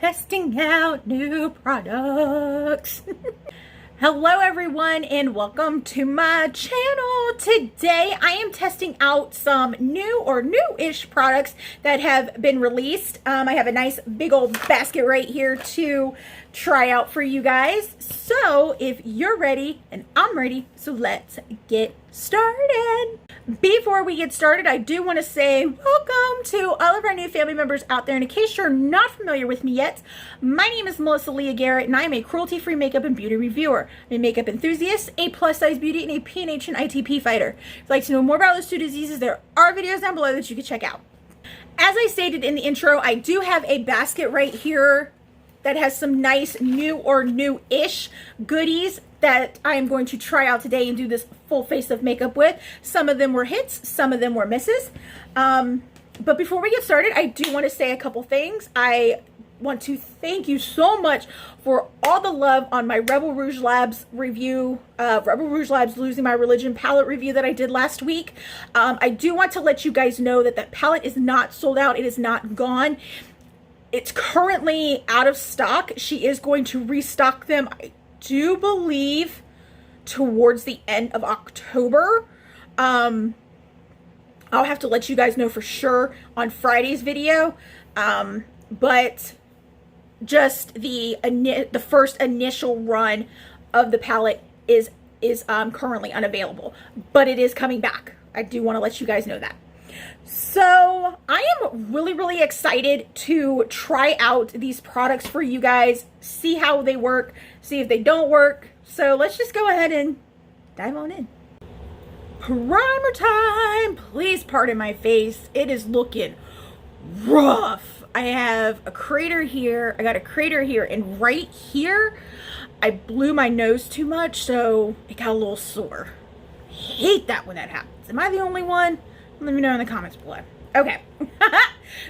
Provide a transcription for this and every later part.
testing out new products. Hello everyone and welcome to my channel. Today I am testing out some new or new-ish products that have been released. I have a nice big old basket right here to try out for you guys. So if you're ready and I'm ready, so let's get started. Before we get started, I do want to say welcome to all of our new family members out there. And in case you're not familiar with me yet, my name is Leah Garrett, and I am a cruelty-free makeup and beauty reviewer. I'm a makeup enthusiast, a plus-size beauty, and a PNH and ITP fighter. If you'd like to know more about those two diseases, there are videos down below that you can check out. As I stated in the intro, I do have a basket right here that has some nice new or new-ish goodies that I am going to try out today and do this full face of makeup with. Some of them were hits, some of them were misses. But before we get started, I do want to say a couple things. I want to thank you so much for all the love on my Rebel Rouge Labs review, Rebel Rouge Labs Losing My Religion palette review that I did last week. I do want to let you guys know that that palette is not sold out. It is not gone. It's currently out of stock. She is going to restock them, I do believe, towards the end of October. I'll have to let you guys know for sure on Friday's video. But just the first initial run of the palette is currently unavailable, but it is coming back. I do want to let you guys know that. So I am really excited to try out these products for you guys, see how they work, see if they don't work. So let's just go ahead and dive on in. Primer time. Please pardon my face. It is looking rough. I have a crater here. I got a crater here, and right here I blew my nose too much, so it got a little sore. I hate that when that happens. Am I the only one? Let me know in the comments below. Okay.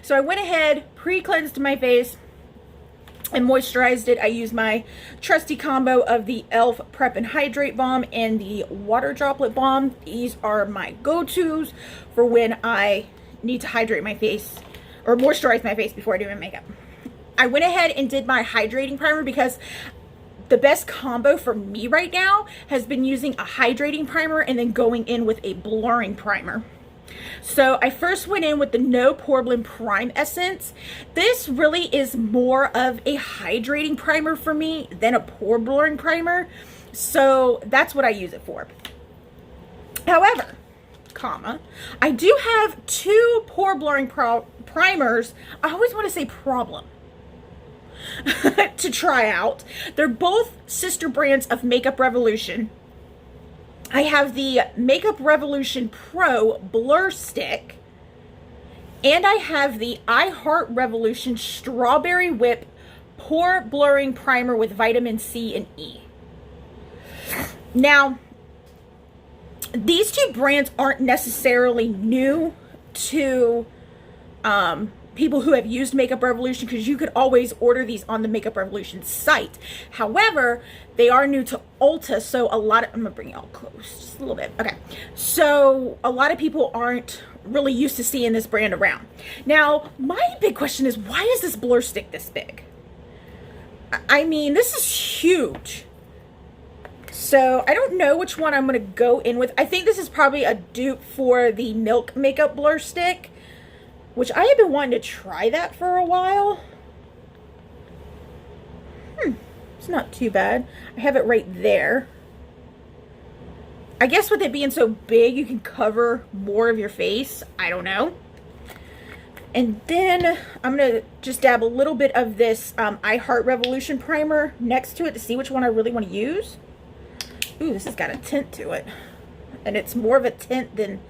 So I went ahead, pre-cleansed my face and moisturized it. I used my trusty combo of the e.l.f. Prep and Hydrate Balm and the Water Droplet Balm. These are my go-tos for when I need to hydrate my face or moisturize my face before I do my makeup. I went ahead and did my hydrating primer because the best combo for me right now has been using a hydrating primer and then going in with a blurring primer. So I first went in with the No Pore Blend Prime Essence. This really is more of a hydrating primer for me than a pore blurring primer. So that's what I use it for. However, I do have two pore blurring primers. I always want to say problem to try out. They're both sister brands of Makeup Revolution. I have the Makeup Revolution Pro Blur Stick, and I have the Heart Revolution Strawberry Whip Pore Blurring Primer with vitamin C and E. Now, these two brands aren't necessarily new to people who have used Makeup Revolution, because you could always order these on the Makeup Revolution site. However, they are new to Ulta, so I'm gonna bring it all close just a little bit. Okay, so a lot of people aren't really used to seeing this brand around. Now, my big question is, why is this blur stick this big? I mean, this is huge. So I don't know which one I'm gonna go in with. I think this is probably a dupe for the Milk Makeup Blur Stick, which I have been wanting to try that for a while. It's not too bad. I have it right there. I guess with it being so big, you can cover more of your face. I don't know. And then I'm going to just dab a little bit of this Heart Revolution primer next to it to see which one I really want to use. Ooh, this has got a tint to it. And it's more of a tint than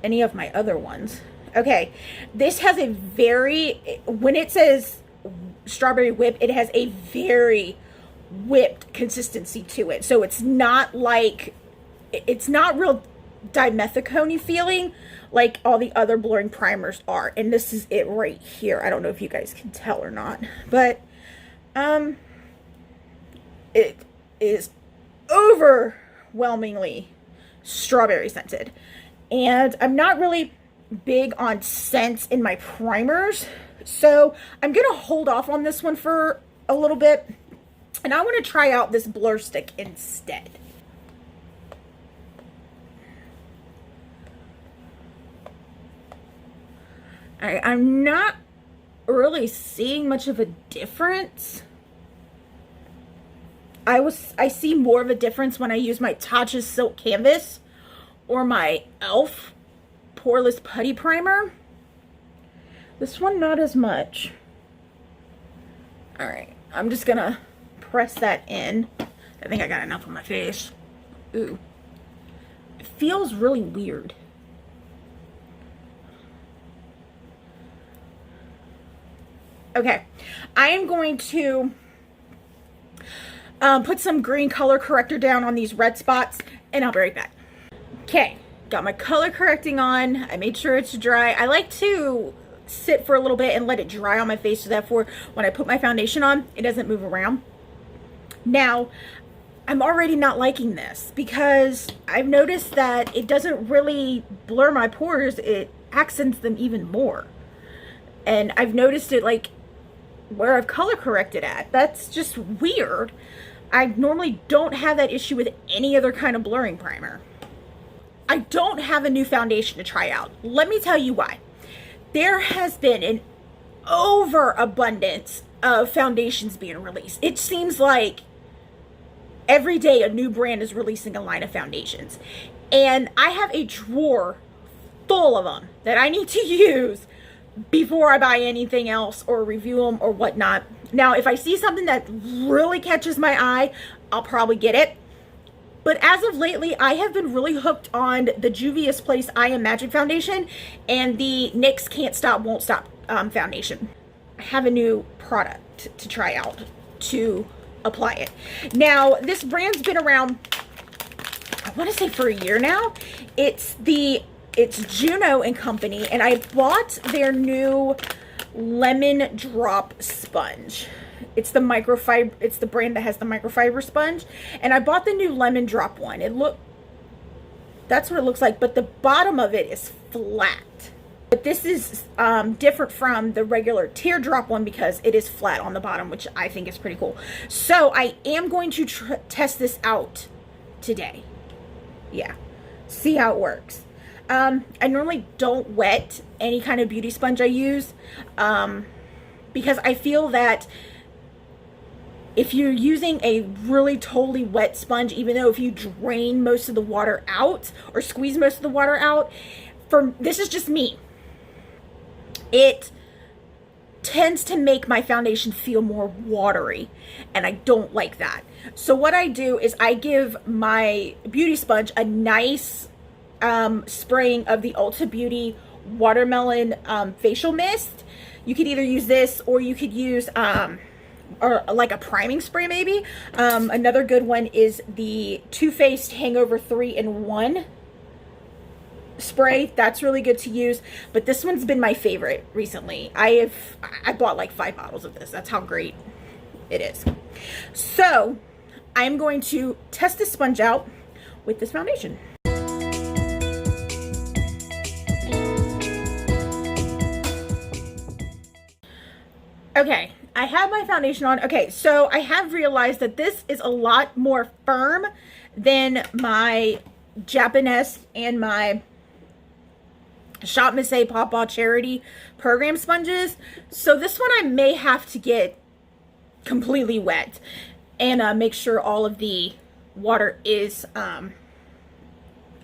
any of my other ones. Okay, this has a very, when it says Strawberry Whip, it has a very whipped consistency to it. So it's not like, it's not real dimethicone-y feeling like all the other blurring primers are. And this is it right here. I don't know if you guys can tell or not, but it is overwhelmingly strawberry scented. And I'm not really big on scents in my primers, So I'm going to hold off on this one for a little bit. And I want to try out this blur stick instead. I'm not really seeing much of a difference. I see more of a difference when I use my Tatcha Silk Canvas or my e.l.f. Poreless Putty Primer. This one, not as much. Alright, I'm just gonna press that in. I think I got enough on my face. Ooh. It feels really weird. Okay, I am going to put some green color corrector down on these red spots, and I'll be right back. Okay, got my color correcting on. I made sure it's dry. I like to sit for a little bit and let it dry on my face so that when I put my foundation on, it doesn't move around. Now, I'm already not liking this because I've noticed that it doesn't really blur my pores. It accents them even more. And I've noticed it like where I've color corrected at. That's just weird. I normally don't have that issue with any other kind of blurring primer. I don't have a new foundation to try out. Let me tell you why. There has been an overabundance of foundations being released. It seems like every day a new brand is releasing a line of foundations. And I have a drawer full of them that I need to use before I buy anything else or review them or whatnot. Now, if I see something that really catches my eye, I'll probably get it. But as of lately, I have been really hooked on the Juvia's Place I Am Magic Foundation and the NYX Can't Stop Won't Stop foundation. I have a new product to try out to apply it. Now, this brand's been around, I want to say for a year now. It's Juno and Company, and I bought their new lemon drop sponge. It's the microfiber, it's the brand that has the microfiber sponge, and I bought the new lemon drop one. That's what it looks like, but the bottom of it is flat. But this is different from the regular teardrop one because it is flat on the bottom, which I think is pretty cool. So I am going to test this out today. Yeah, see how it works. I normally don't wet any kind of beauty sponge I use because I feel that if you're using a really totally wet sponge, even though if you drain most of the water out or squeeze most of the water out, this is just me, it tends to make my foundation feel more watery, and I don't like that. So what I do is I give my beauty sponge a nice spraying of the Ulta Beauty Watermelon facial mist. You could either use this or you could use or like a priming spray maybe. Another good one is the Too Faced Hangover 3-in-1 spray. That's really good to use, but this one's been my favorite recently. I bought like 5 bottles of this. That's how great it is. So I'm going to test this sponge out with this foundation. Okay, I have my foundation on. Okay, so I have realized that this is a lot more firm than my Japanese and my Shop Miss A Pawpaw Charity Program sponges. So this one I may have to get completely wet and make sure all of the water is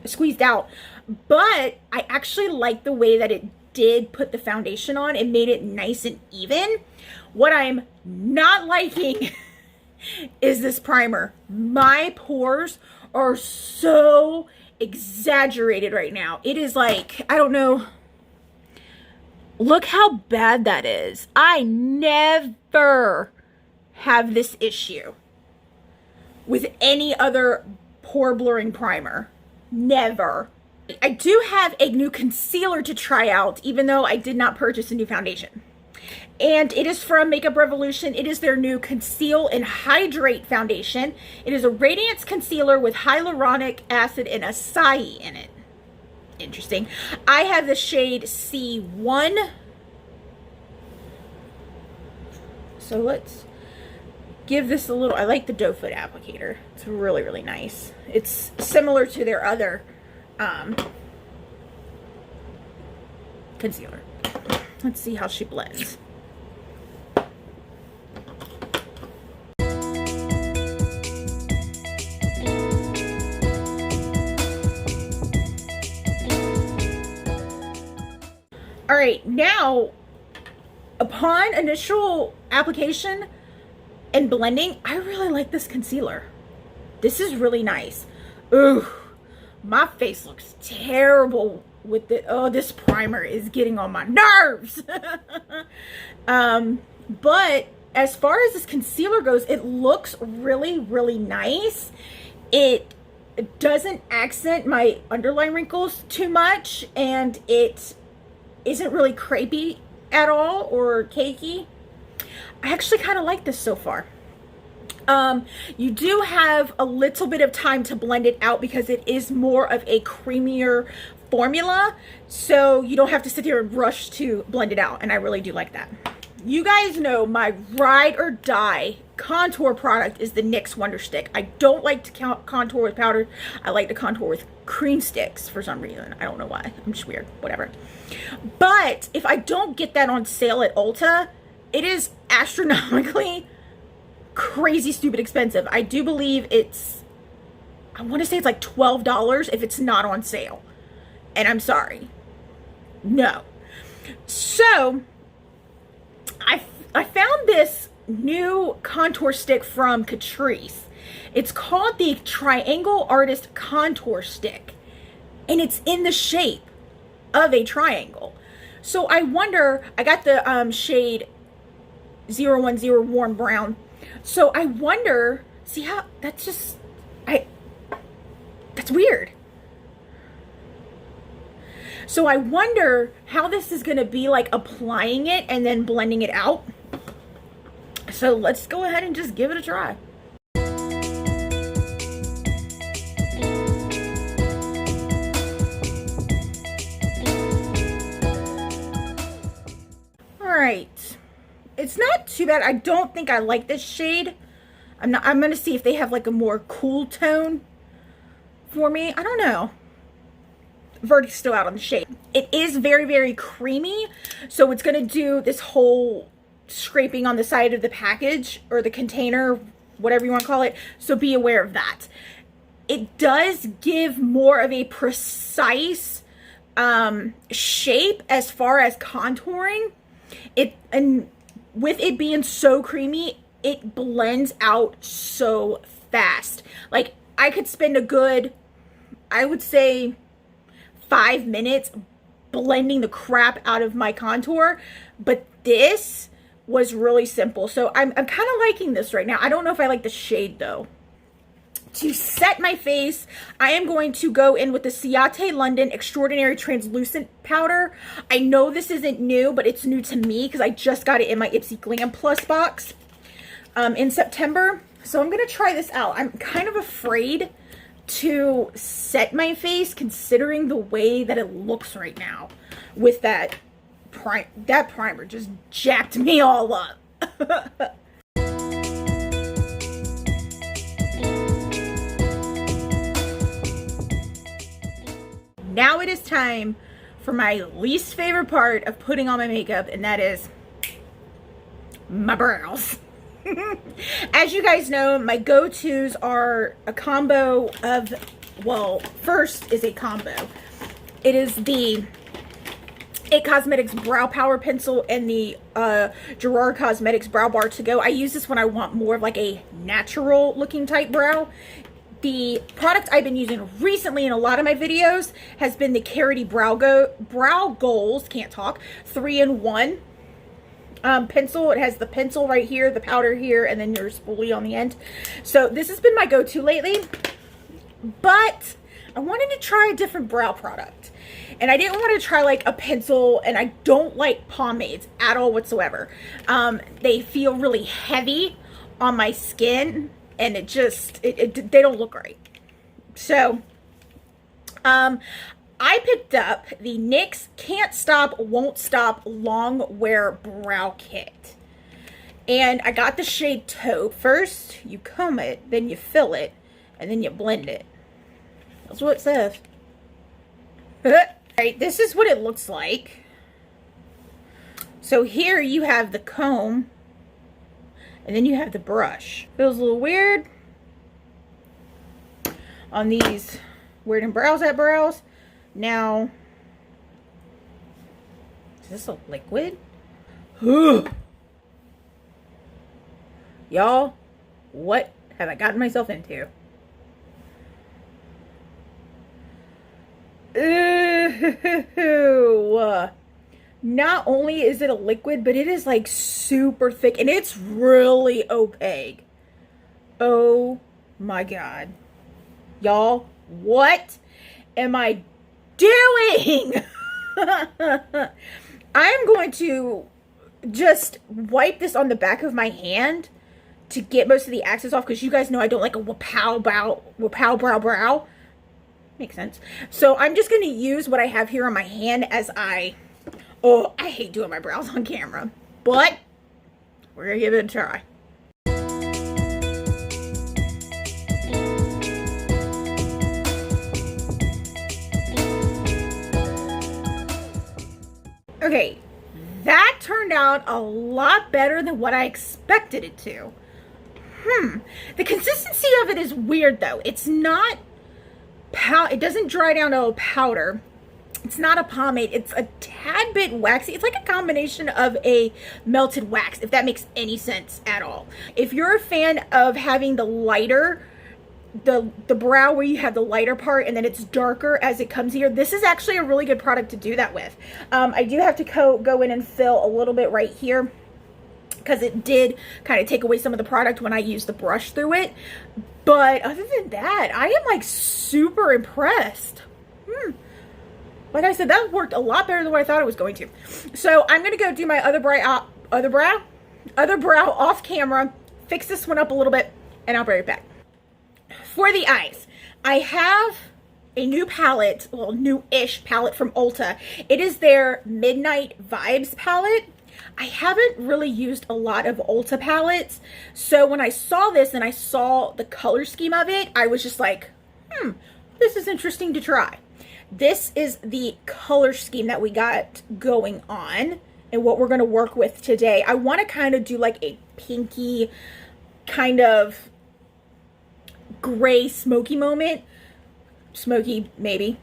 squeezed out. But I actually like the way that it did put the foundation on. It made it nice and even. What I'm not liking is this primer. My pores are so exaggerated right now. It is like, I don't know. Look how bad that is. I never have this issue with any other pore blurring primer. Never. I do have a new concealer to try out, even though I did not purchase a new foundation. And it is from Makeup Revolution. It is their new Conceal and Hydrate foundation. It is a Radiance concealer with hyaluronic acid and acai in it. Interesting. I have the shade C1. So let's give this a little, I like the doe foot applicator. It's really, really nice. It's similar to their other concealer. Let's see how she blends. All right, now, upon initial application and blending, I really like this concealer. This is really nice. Ooh, my face looks terrible with it. Oh, this primer is getting on my nerves. But as far as this concealer goes, it looks really, really nice. It doesn't accent my underline wrinkles too much, and it isn't really crepey at all or cakey. I actually kind of like this so far. You do have a little bit of time to blend it out because it is more of a creamier formula, so you don't have to sit here and rush to blend it out, and I really do like that. You guys know my ride or die contour product is the NYX Wonder Stick. I don't like to contour with powder. I like to contour with cream sticks for some reason. I don't know why. I'm just weird. Whatever. But if I don't get that on sale at Ulta, it is astronomically crazy stupid expensive. I do believe it's, I want to say it's like $12 if it's not on sale. And I'm sorry. No. So I found this new contour stick from Catrice. It's called the Triangle Artist Contour Stick, and it's in the shape of a triangle. So I wonder, I got the shade 010 Warm Brown. So I wonder, see how, that's just, that's weird. So I wonder how this is going to be like applying it and then blending it out. So let's go ahead and just give it a try. All right. It's not too bad. I don't think I like this shade. I'm going to see if they have like a more cool tone for me. I don't know. Verdict's still out on the shade. It is very, very creamy, so it's going to do this whole scraping on the side of the package or the container, whatever you want to call it, so be aware of that. It does give more of a precise shape as far as contouring. And with it being so creamy, it blends out so fast. Like, I could spend a good, I would say, 5 minutes blending the crap out of my contour, but this was really simple. So I'm kind of liking this right now. I don't know if I like the shade though. To set my face, I am going to go in with the Ciate London Extraordinary Translucent Powder. I know this isn't new, but it's new to me because I just got it in my Ipsy Glam Plus box in September. So I'm going to try this out. I'm kind of afraid to set my face considering the way that it looks right now with that primer just jacked me all up. Now it is time for my least favorite part of putting on my makeup, and that is my brows. As you guys know, my go-tos are a combo of, well, first is a combo. It is the IT Cosmetics Brow Power Pencil and the Gerard Cosmetics Brow Bar to go. I use this when I want more of like a natural looking type brow. The product I've been using recently in a lot of my videos has been the Carity Brow Goals, can't talk, 3-in-1 pencil. It has the pencil right here, the powder here, and then your spoolie on the end. So this has been my go-to lately, but I wanted to try a different brow product. And I didn't want to try like a pencil, and I don't like pomades at all whatsoever. They feel really heavy on my skin, and it just, they don't look right. So, I picked up the NYX Can't Stop, Won't Stop Long Wear Brow Kit. And I got the shade Taupe. First, you comb it, then you fill it, and then you blend it. That's what it says. Alright, this is what it looks like. So here you have the comb, and then you have the brush. Feels a little weird on these weird and brows at brows. Now, is this a liquid? Y'all, what have I gotten myself into? Ooh. Not only is it a liquid, but it is like super thick and it's really opaque. Oh my God. Y'all, what am I doing? I'm going to just wipe this on the back of my hand to get most of the excess off, because you guys know I don't like a wapow brow. Makes sense. So I'm just going to use what I have here on my hand as I hate doing my brows on camera, but we're going to give it a try. Okay, that turned out a lot better than what I expected it to. The consistency of it is weird though. It's not it doesn't dry down to a powder. It's not a pomade. It's a tad bit waxy. It's like a combination of a melted wax, if that makes any sense at all. If you're a fan of having the lighter, the brow where you have the lighter part and then it's darker as it comes here, this is actually a really good product to do that with. I do have to go in and fill a little bit right here, because it did kind of take away some of the product when I used the brush through it. But other than that, I am like super impressed. Like I said, that worked a lot better than what I thought it was going to. So I'm going to go do my other brow off camera, fix this one up a little bit, and I'll be right back. For the eyes, I have a new palette, well, new-ish palette from Ulta. It is their Midnight Vibes palette. I haven't really used a lot of Ulta palettes, so when I saw this and I saw the color scheme of it, I was just like, this is interesting to try. This is the color scheme that we got going on and what we're going to work with today. I want to kind of do like a pinky kind of gray smoky moment. Smoky, maybe.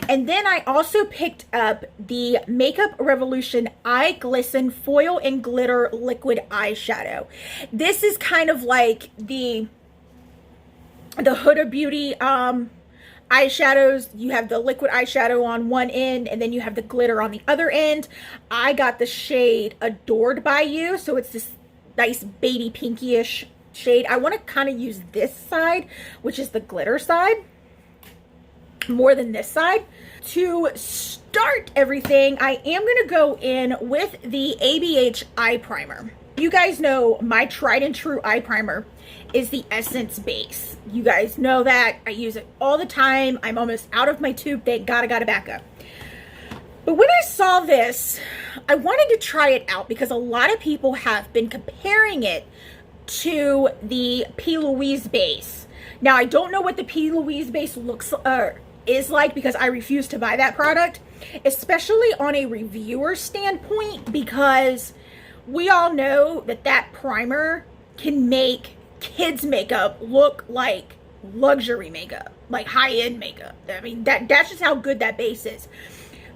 And then I also picked up the Makeup Revolution Eye Glisten Foil and Glitter Liquid Eyeshadow. This is kind of like the Huda Beauty eyeshadows. You have the liquid eyeshadow on one end and then you have the glitter on the other end. I got the shade Adored by You, so it's this nice baby pinky-ish shade. I want to kind of use this side, which is the glitter side, more than this side. To start everything, I am going to go in with the ABH eye primer. You guys know my tried and true eye primer is the Essence base. You guys know that. I use it all the time. I'm almost out of my tube. Thank God I got a backup. But when I saw this, I wanted to try it out because a lot of people have been comparing it to the P. Louise base. Now, I don't know what the P. Louise base is like, because I refuse to buy that product, especially on a reviewer standpoint, because we all know that that primer can make kids makeup look like luxury makeup, like high-end makeup. I mean, that's just how good that base is.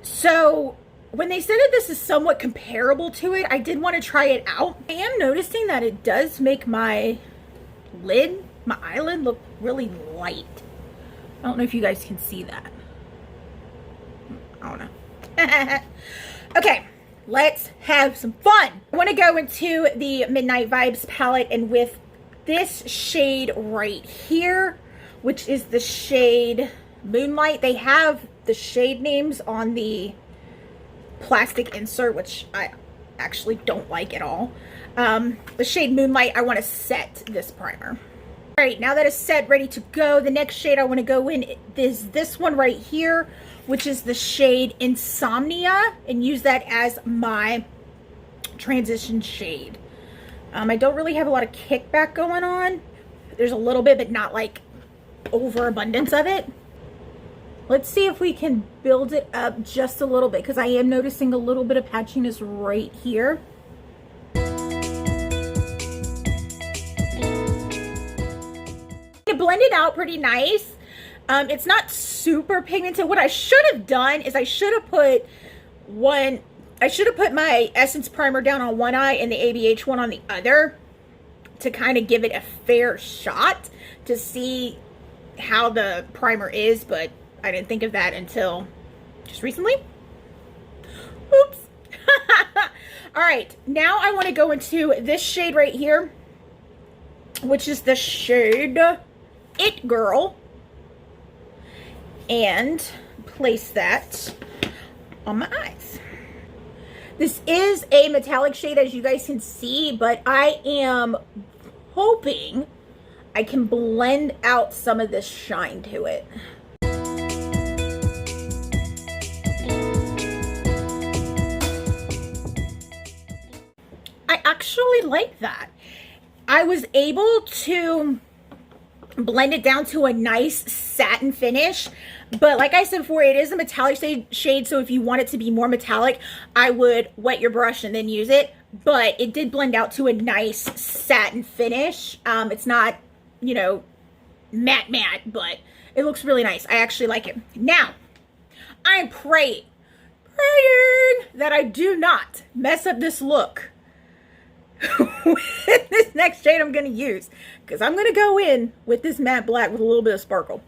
So when they said that this is somewhat comparable to it, I did want to try it out. I am noticing that it does make my eyelid look really light. I don't know if you guys can see that. I don't know. Okay, let's have some fun. I want to go into the Midnight Vibes palette, and with this shade right here, which is the shade Moonlight. They have the shade names on the plastic insert, which I actually don't like at all. The shade Moonlight, I want to set this primer. All right, now that it's set, ready to go, the next shade I want to go in is this one right here, which is the shade Insomnia, and use that as my transition shade. I don't really have a lot of kickback going on. There's a little bit, but not like overabundance of it. Let's see if we can build it up just a little bit, because I am noticing a little bit of patchiness right here. It blended out pretty nice. It's not super pigmented. What I should have done is I should have put my Essence primer down on one eye and the ABH one on the other to kind of give it a fair shot to see how the primer is, but I didn't think of that until just recently. Oops. All right, now I want to go into this shade right here, which is the shade It Girl, and place that on my eyes. This is a metallic shade, as you guys can see, but I am hoping I can blend out some of this shine to it. I actually like that. I was able to blend it down to a nice satin finish, but like I said before, it is a metallic shade, so if you want it to be more metallic, I would wet your brush and then use it, but it did blend out to a nice satin finish. It's not, you know, matte, but it looks really nice. I actually like it. Now, I'm praying that I do not mess up this look with this next shade I'm going to use, because I'm going to go in with this matte black with a little bit of sparkle.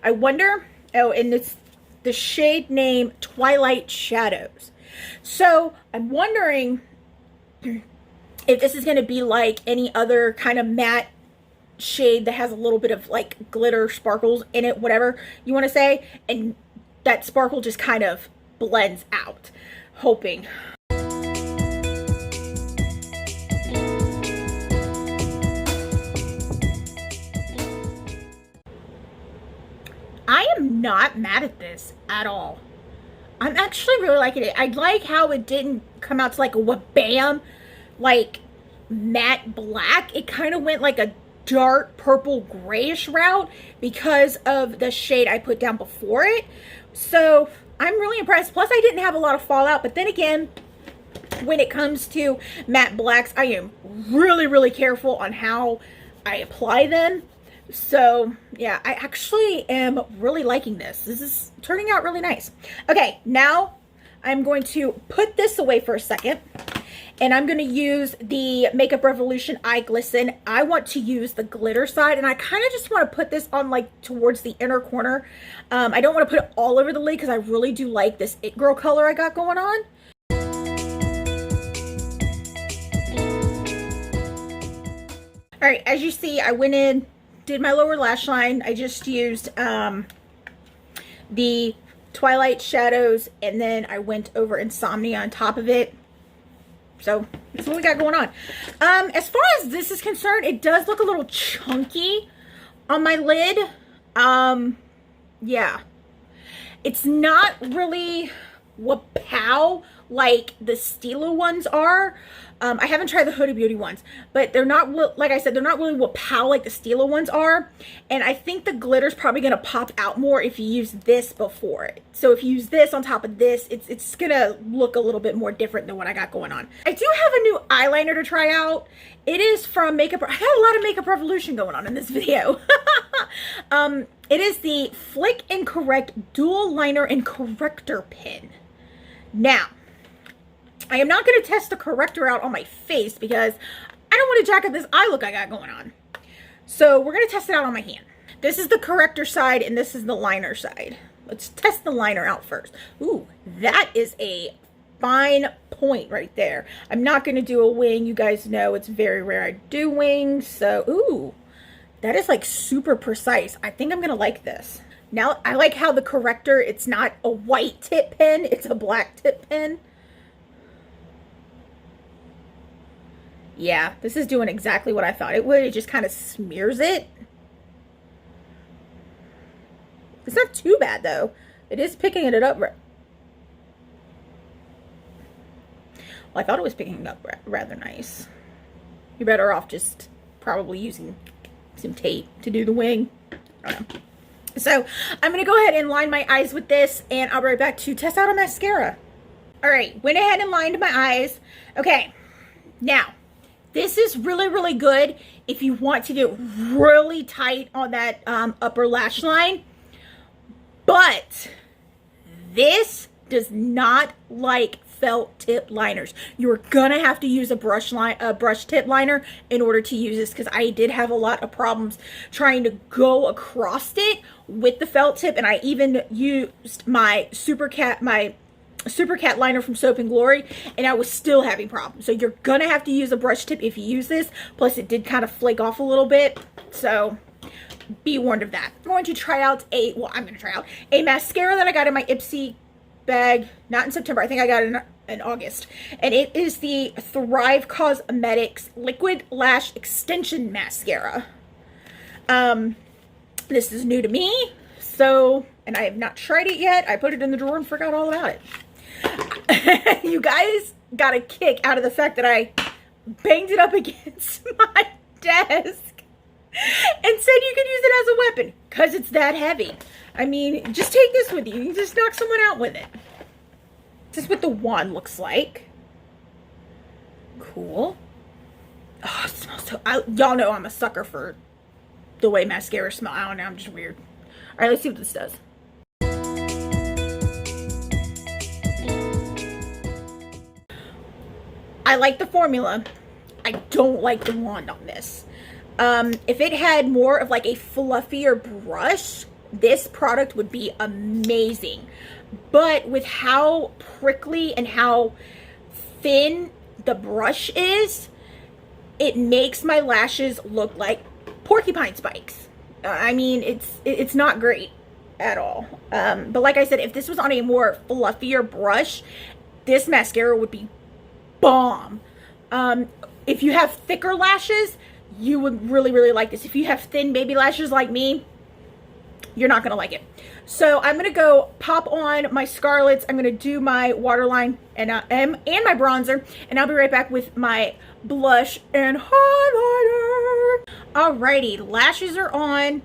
I wonder, oh, and it's the shade name Twilight Shadows. So I'm wondering if this is going to be like any other kind of matte shade that has a little bit of like glitter sparkles in it, whatever you want to say, and that sparkle just kind of blends out. Hoping. I am not mad at this at all. I'm actually really liking it. I like how it didn't come out to like a wha-bam, like matte black. It kind of went like a dark purple grayish route because of the shade I put down before it. So I'm really impressed. Plus I didn't have a lot of fallout, but then again, when it comes to matte blacks, I am really careful on how I apply them. So yeah, I actually am really liking this. This is turning out really nice. Okay, now I'm going to put this away for a second, and I'm going to use the Makeup Revolution Eye Glisten. I want to use the glitter side, and I kind of just want to put this on like towards the inner corner. I don't want to put it all over the lid because I really do like this It Girl color I got going on. All right, as you see, I went in, did my lower lash line. I just used the Twilight Shadows, and then I went over Insomnia on top of it. So that's what we got going on. As far as this is concerned, it does look a little chunky on my lid. Yeah, it's not really wow like the Stila ones are. I haven't tried the Huda Beauty ones, but they're not, like I said, they're not really wow like the Stila ones are. And I think the glitter's probably going to pop out more if you use this before it. So if you use this on top of this, it's going to look a little bit more different than what I got going on. I do have a new eyeliner to try out. It is from Makeup. I got a lot of Makeup Revolution going on in this video. It is the Flick and Correct Dual Liner and Corrector Pen. Now, I am not going to test the corrector out on my face because I don't want to jack up this eye look I got going on. So we're going to test it out on my hand. This is the corrector side and this is the liner side. Let's test the liner out first. Ooh, that is a fine point right there. I'm not going to do a wing. You guys know it's very rare I do wings. So, ooh, that is like super precise. I think I'm going to like this. Now, I like how the corrector, it's not a white tip pen, it's a black tip pen. Yeah, this is doing exactly what I thought it would. It just kind of smears it. It's not too bad, though. It is picking it up. Well, I thought it was picking it up rather nice. you're better off just probably using some tape to do the wing. I don't know. So I'm going to go ahead and line my eyes with this, and I'll be right back to test out a mascara. All right, went ahead and lined my eyes. Okay, now this is really, really good if you want to get really tight on that upper lash line, but this does not like felt tip liners. You're gonna have to use a brush tip liner in order to use this, because I did have a lot of problems trying to go across it with the felt tip, and I even used my Super Cat liner from Soap and Glory, and I was still having problems. So you're gonna have to use a brush tip if you use this. Plus it did kind of flake off a little bit, so be warned of that. I'm going to try out a mascara that I got in my Ipsy bag, not in September, I think I got it in August, and it is the Thrive Cosmetics Liquid Lash Extension Mascara. This is new to me, so, and I have not tried it yet. I put it in the drawer and forgot all about it. You guys got a kick out of the fact that I banged it up against my desk and said you could use it as a weapon because it's that heavy. I mean, just take this with you. You can just knock someone out with it. This is what the wand looks like. Cool. Oh, it smells so... y'all know I'm a sucker for the way mascara smells. I don't know, I'm just weird. All right, let's see what this does. I like the formula. I don't like the wand on this. If it had more of like a fluffier brush, this product would be amazing. But with how prickly and how thin the brush is, it makes my lashes look like porcupine spikes. I mean, it's not great at all. But like I said, if this was on a more fluffier brush, this mascara would be bomb. If you have thicker lashes, you would really, really like this. If you have thin baby lashes like me, you're not going to like it. So I'm going to go pop on my Scarlets. I'm going to do my waterline and my bronzer. And I'll be right back with my blush and highlighter. Alrighty, lashes are on.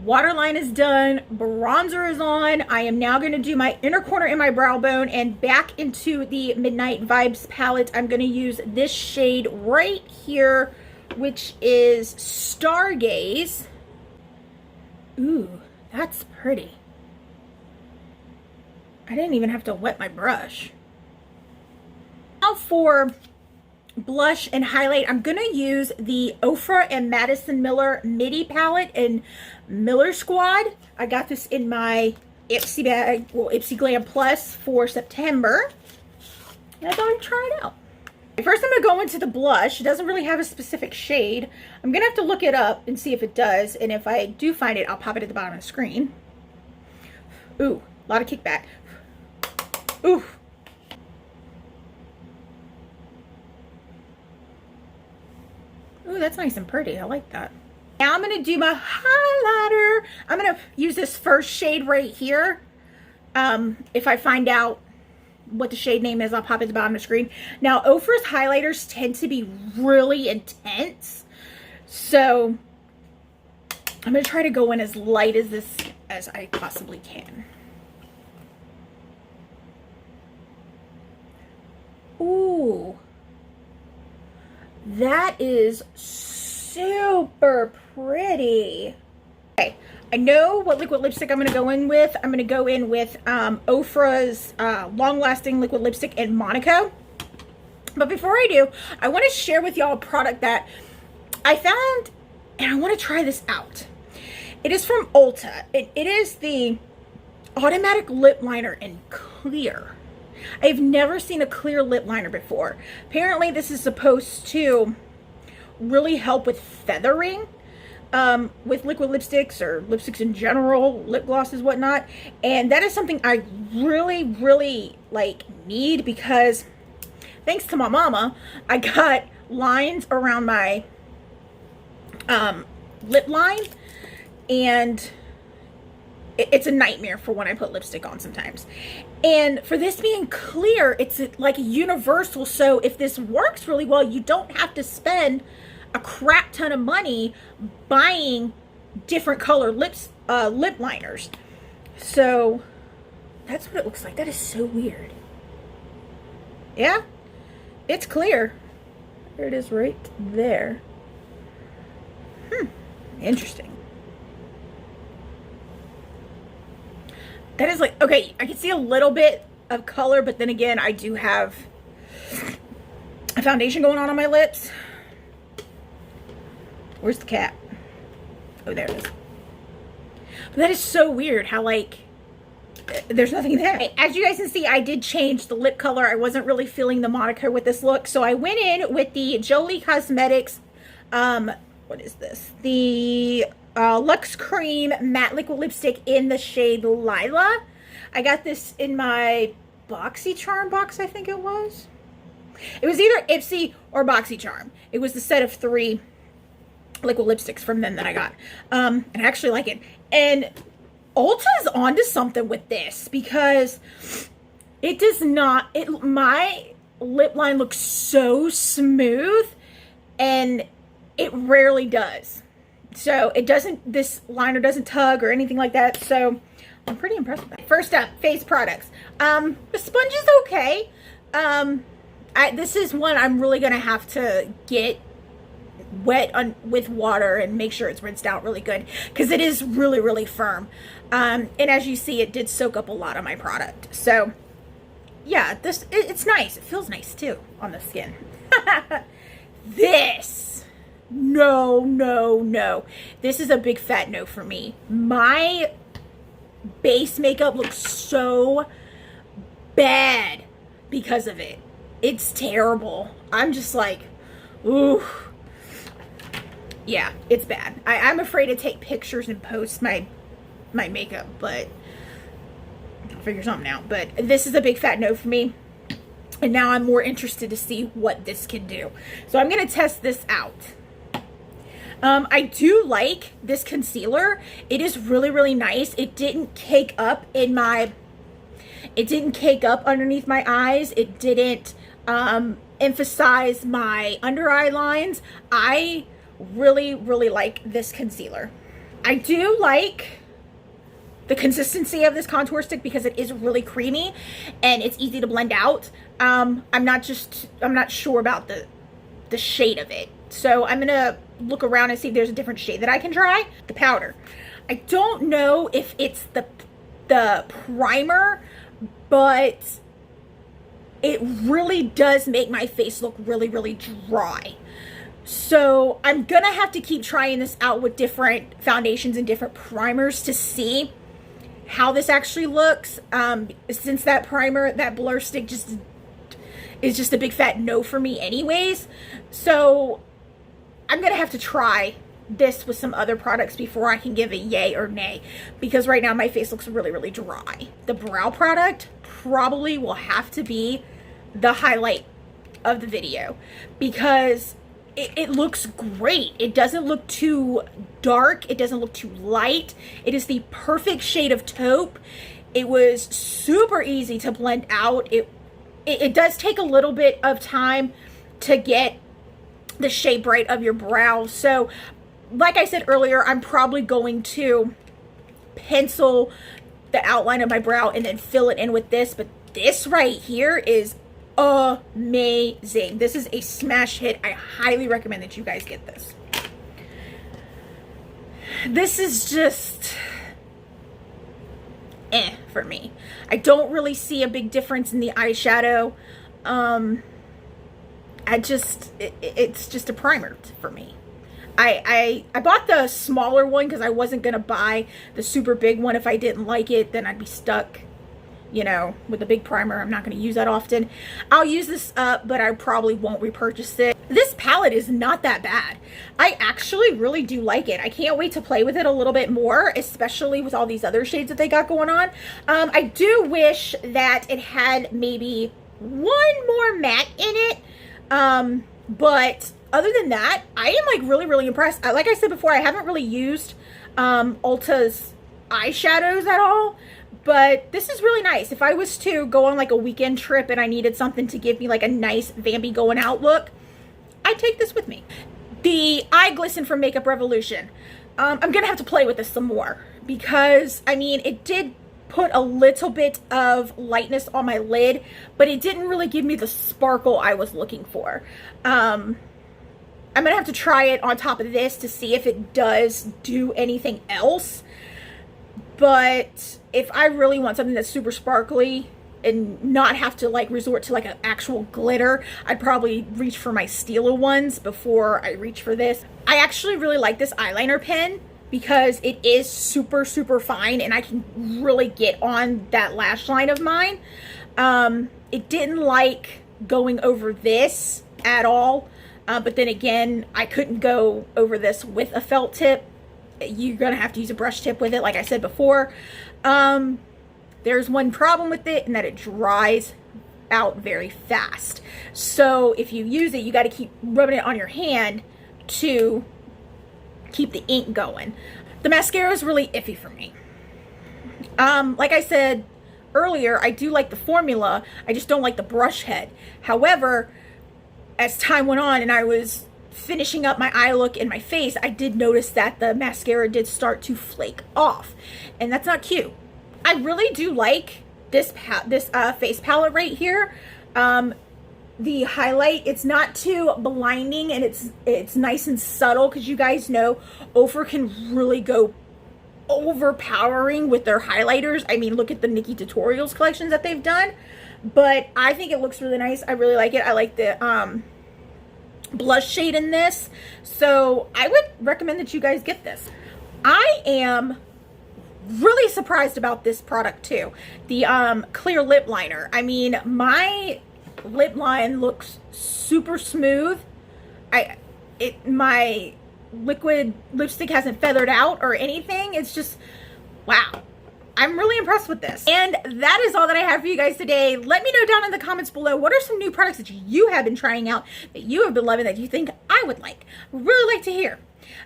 Waterline is done. Bronzer is on. I am now going to do my inner corner and my brow bone. And back into the Midnight Vibes palette, I'm going to use this shade right here, which is Stargaze. Ooh, that's pretty. I didn't even have to wet my brush. Now for blush and highlight, I'm going to use the Ofra and Madison Miller Midi palette in Miller Squad. I got this in my Ipsy bag, well, Ipsy Glam Plus for September. And I thought I'd try it out. First, I'm going to go into the blush. It doesn't really have a specific shade. I'm going to have to look it up and see if it does. And if I do find it, I'll pop it at the bottom of the screen. Ooh, a lot of kickback. Ooh. Ooh, that's nice and pretty. I like that. Now I'm going to do my highlighter. I'm going to use this first shade right here. If I find out what the shade name is, I'll pop it at the bottom of the screen. Now, Ofra's highlighters tend to be really intense. So I'm going to try to go in as light as this as I possibly can. Ooh. That is super pretty. Okay, I know what liquid lipstick I'm going to go in with. I'm going to go in with Ofra's long-lasting liquid lipstick in Monaco. But before I do, I want to share with y'all a product that I found, and I want to try this out. It is from Ulta. It is the Automatic Lip Liner in Clear. I've never seen a clear lip liner before. Apparently, this is supposed to really help with feathering with liquid lipsticks or lipsticks in general, lip glosses, whatnot. And that is something I really, really need, because thanks to my mama, I got lines around my lip line, and it's a nightmare for when I put lipstick on sometimes. And for this being clear, it's like a universal. So if this works really well, you don't have to spend a crap ton of money buying different color lip liners. So that's what it looks like. That is so weird. Yeah, it's clear. There it is right there. Interesting. That is like, okay, I can see a little bit of color, but then again, I do have a foundation going on my lips. Where's the cap? Oh, there it is. But that is so weird how, like, there's nothing there. As you guys can see, I did change the lip color. I wasn't really feeling the Monica with this look, so I went in with the Jolie Cosmetics, what is this? The Luxe Cream Matte Liquid Lipstick in the shade Lila. I got this in my BoxyCharm box, I think it was. It was either Ipsy or BoxyCharm. It was the set of 3 liquid lipsticks from them that I got. And I actually like it. And Ulta's onto something with this, because it does not, my lip line looks so smooth, and it rarely does. So it doesn't, this liner doesn't tug or anything like that. So I'm pretty impressed with that. First up, face products. The sponge is okay. This is one I'm really going to have to get wet with water and make sure it's rinsed out really good, because it is really, really firm. And as you see, it did soak up a lot of my product. So yeah, it's nice. It feels nice too on the skin. This, no. This is a big fat no for me. My base makeup looks so bad because of it. It's terrible. I'm just like, ooh. Yeah, it's bad. I'm afraid to take pictures and post my makeup, but I'll figure something out. But this is a big fat no for me. And now I'm more interested to see what this can do. So I'm going to test this out. I do like this concealer. It is really, really nice. It didn't cake up underneath my eyes. It didn't emphasize my under eye lines. I really, really like this concealer. I do like the consistency of this contour stick because it is really creamy and it's easy to blend out. I'm not sure about the shade of it. So I'm gonna look around and see if there's a different shade that I can try. The powder. I don't know if it's the primer, but it really does make my face look really, really dry. So I'm gonna have to keep trying this out with different foundations and different primers to see how this actually looks. Since that primer, that blur stick is just a big fat no for me anyways. So I'm gonna have to try this with some other products before I can give a yay or nay, because right now my face looks really, really dry. The brow product probably will have to be the highlight of the video, because it looks great. It doesn't look too dark. It doesn't look too light. It is the perfect shade of taupe. It was super easy to blend out. It does take a little bit of time to get the shape right of your brow. So like I said earlier, I'm probably going to pencil the outline of my brow and then fill it in with this. But this right here is amazing. This is a smash hit. I highly recommend that you guys get this. This is just for me. I don't really see a big difference in the eyeshadow. It's just a primer for me. I bought the smaller one because I wasn't gonna buy the super big one. If I didn't like it, then I'd be stuck, you know, with a big primer. I'm not going to use that often. I'll use this up, but I probably won't repurchase it. This palette is not that bad. I actually really do like it. I can't wait to play with it a little bit more, especially with all these other shades that they got going on. I do wish that it had maybe one more matte in it. But other than that, I am like really, really impressed. Like I said before, I haven't really used Ulta's eyeshadows at all, but this is really nice. If I was to go on like a weekend trip and I needed something to give me like a nice vampy going out look, I'd take this with me. The Eye Glisten from Makeup Revolution. I'm gonna have to play with this some more because, I mean, it did put a little bit of lightness on my lid, but it didn't really give me the sparkle I was looking for. I'm gonna have to try it on top of this to see if it does do anything else. But if I really want something that's super sparkly and not have to like resort to like an actual glitter, I'd probably reach for my Stila ones before I reach for this. I actually really like this eyeliner pen because it is super, super fine and I can really get on that lash line of mine. It didn't like going over this at all. But then again, I couldn't go over this with a felt tip. You're gonna have to use a brush tip with it, like I said before. There's one problem with it, and that it dries out very fast. So if you use it, you got to keep rubbing it on your hand to keep the ink going. The mascara is really iffy for me. Like I said earlier, I do like the formula. I just don't like the brush head. However, as time went on and I was finishing up my eye look and my face, I did notice that the mascara did start to flake off, and that's not cute. I really do like this face palette right here. The highlight, it's not too blinding, and it's nice and subtle, because you guys know Ofra can really go overpowering with their highlighters. I mean, look at the Nikki Tutorials collections that they've done. But I think it looks really nice. I really like it. I like the blush shade in this. So I would recommend that you guys get this. I am really surprised about this product too. The clear lip liner. I mean, my lip line looks super smooth. My liquid lipstick hasn't feathered out or anything. It's just, wow. I'm really impressed with this. And that is all that I have for you guys today. Let me know down in the comments below, what are some new products that you have been trying out, that you have been loving, that you think I would like. Really like to hear.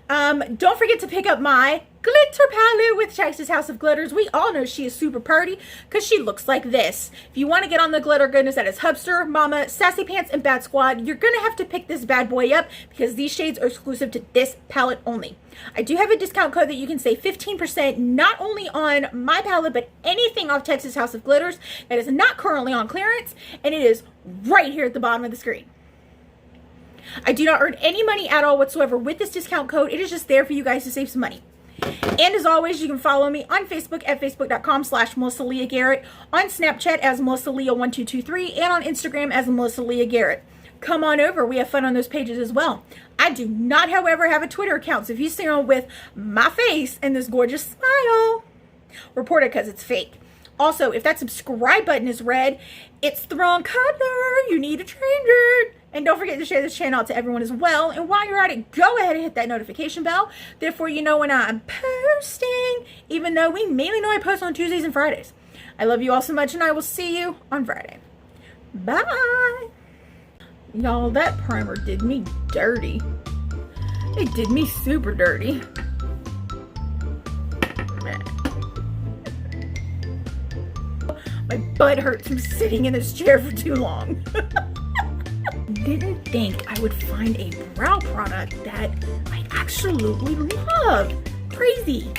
Don't forget to pick up my glitter palette with Texas House of Glitters. We all know she is super pretty because she looks like this. If you want to get on the glitter goodness that is Hubster, Mama, Sassy Pants, and Bat Squad, you're going to have to pick this bad boy up because these shades are exclusive to this palette only. I do have a discount code that you can save 15% not only on my palette, but anything off Texas House of Glitters that is not currently on clearance, and it is right here at the bottom of the screen. I do not earn any money at all whatsoever with this discount code. It is just there for you guys to save some money. And as always, you can follow me on Facebook at facebook.com/MelissaLeahGarrett, on Snapchat as MelissaLeah1223, and on Instagram as MelissaLeahGarrett. Come on over. We have fun on those pages as well. I do not, however, have a Twitter account. So if you see me with my face and this gorgeous smile, report it because it's fake. Also, if that subscribe button is red, it's the wrong color. You need to change it. And don't forget to share this channel out to everyone as well. And while you're at it, go ahead and hit that notification bell. Therefore, you know when I'm posting, even though we mainly know I post on Tuesdays and Fridays. I love you all so much, and I will see you on Friday. Bye. Y'all, that primer did me dirty. It did me super dirty. My butt hurts from sitting in this chair for too long. Didn't think I would find a brow product that I absolutely love. Crazy.